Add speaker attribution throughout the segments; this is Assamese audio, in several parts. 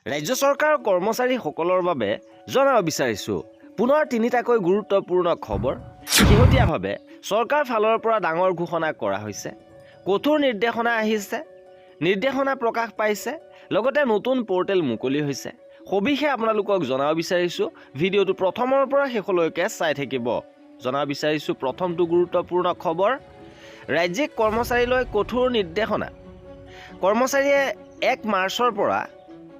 Speaker 1: ৰাজ্য চৰকাৰৰ কৰ্মচাৰীসকলৰ বাবে জনাব বিচাৰিছোঁ পুনৰ তিনিটাকৈ গুৰুত্বপূৰ্ণ খবৰ। শেহতীয়াভাৱে চৰকাৰ ফালৰ পৰা ডাঙৰ ঘোষণা কৰা হৈছে, কঠোৰ নিৰ্দেশনা আহিছে, নিৰ্দেশনা প্ৰকাশ পাইছে, লগতে নতুন পৰ্টেল মুকলি হৈছে। সবিশেষ আপোনালোকক জনাব বিচাৰিছোঁ, ভিডিঅ'টো প্ৰথমৰ পৰা শেষলৈকে চাই থাকিব। জনাব বিচাৰিছোঁ প্ৰথমটো গুৰুত্বপূৰ্ণ খবৰ, ৰাজ্যিক কৰ্মচাৰীলৈ কঠোৰ নিৰ্দেশনা। কৰ্মচাৰীয়ে 1 মাৰ্চৰ পৰা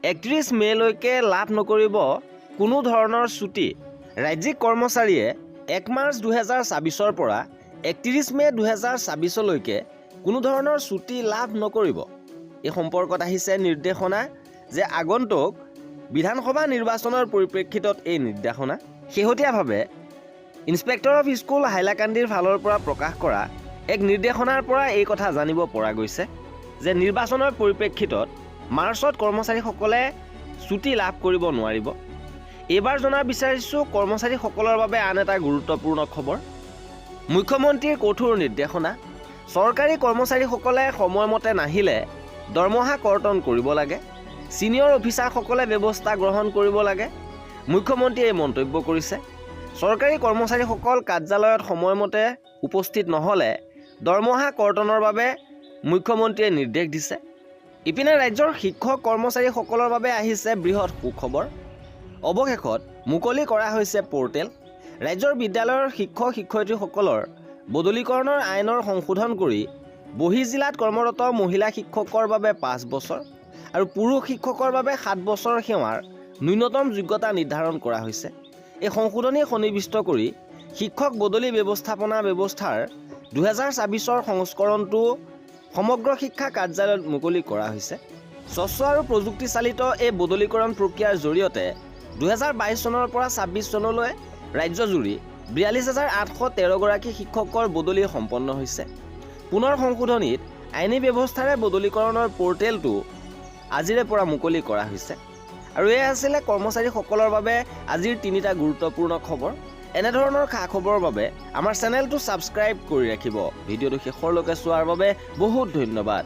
Speaker 1: 31 মে'লৈকে লাভ নকৰিব কোনো ধৰণৰ ছুটি। ৰাজ্যিক কৰ্মচাৰীয়ে 1 মাৰ্চ 2024ৰ পৰা 31 মে' 2024লৈকে কোনো ধৰণৰ ছুটি লাভ নকৰিব। এই সম্পৰ্কত আহিছে নিৰ্দেশনা যে আগন্তুক বিধানসভা নিৰ্বাচনৰ পৰিপ্ৰেক্ষিতত এই নিৰ্দেশনা। শেহতীয়াভাৱে ইন্সপেক্টৰ অফ স্কুল হাইলাকান্দিৰ ফালৰ পৰা প্ৰকাশ কৰা এক নিৰ্দেশনাৰ পৰা এই কথা জানিব পৰা গৈছে যে নিৰ্বাচনৰ পৰিপ্ৰেক্ষিতত মাৰ্চত কৰ্মচাৰীসকলে ছুটি লাভ কৰিব নোৱাৰিব। এইবাৰ জনাব বিচাৰিছোঁ কৰ্মচাৰীসকলৰ বাবে আন এটা গুৰুত্বপূৰ্ণ খবৰ, মুখ্যমন্ত্ৰীৰ কঠোৰ নিৰ্দেশনা। চৰকাৰী কৰ্মচাৰীসকলে সময়মতে নাহিলে দৰমহা কৰ্তন কৰিব লাগে, ছিনিয়ৰ অফিচাৰসকলে ব্যৱস্থা গ্ৰহণ কৰিব লাগে। মুখ্যমন্ত্ৰীয়ে এই মন্তব্য কৰিছে। চৰকাৰী কৰ্মচাৰীসকল কাৰ্যালয়ত সময়মতে উপস্থিত নহ'লে দৰমহা কৰ্তনৰ বাবে মুখ্যমন্ত্ৰীয়ে নিৰ্দেশ দিছে। ইপিনে ৰাজ্যৰ শিক্ষক কৰ্মচাৰীসকলৰ বাবে আহিছে বৃহৎ সুখবৰ। অৱশেষত মুকলি কৰা হৈছে পৰ্টেল। ৰাজ্যৰ বিদ্যালয়ৰ শিক্ষক শিক্ষয়িত্ৰীসকলৰ বদলীকৰণৰ আইনৰ সংশোধন কৰি বহিঃজিলাত কৰ্মৰত মহিলা শিক্ষকৰ বাবে 5 বছৰ আৰু পুৰুষ শিক্ষকৰ বাবে 7 বছৰ সেৱাৰ ন্যূনতম যোগ্যতা নিৰ্ধাৰণ কৰা হৈছে। এই সংশোধনী সন্নিৱিষ্ট কৰি শিক্ষক বদলি ব্যৱস্থাপনা ব্যৱস্থাৰ 2024ৰ সংস্কৰণটো সমগ্ৰ শিক্ষা কাৰ্যালয়ত মুকলি কৰা হৈছে। স্বচ্ছ আৰু প্ৰযুক্তিচালিত এই বদলীকৰণ প্ৰক্ৰিয়াৰ জৰিয়তে 2022 চনৰ পৰা 26 চনলৈ ৰাজ্যজুৰি 42,813 গৰাকী শিক্ষকৰ বদলি সম্পন্ন হৈছে। পুনৰ সংশোধনীত আইনী ব্যৱস্থাৰে বদলীকৰণৰ পৰ্টেলটো আজিৰে পৰা মুকলি কৰা হৈছে। আৰু এয়া আছিলে কৰ্মচাৰীসকলৰ বাবে আজিৰ 3টা গুৰুত্বপূৰ্ণ খবৰ। এনেধৰণৰ খা খবৰৰ বাবে আমাৰ চেনেলটো ছাবস্ক্ৰাইব কৰি ৰাখিব। ভিডিঅ'টো শেষলৈকে চোৱাৰ বাবে বহুত ধন্যবাদ।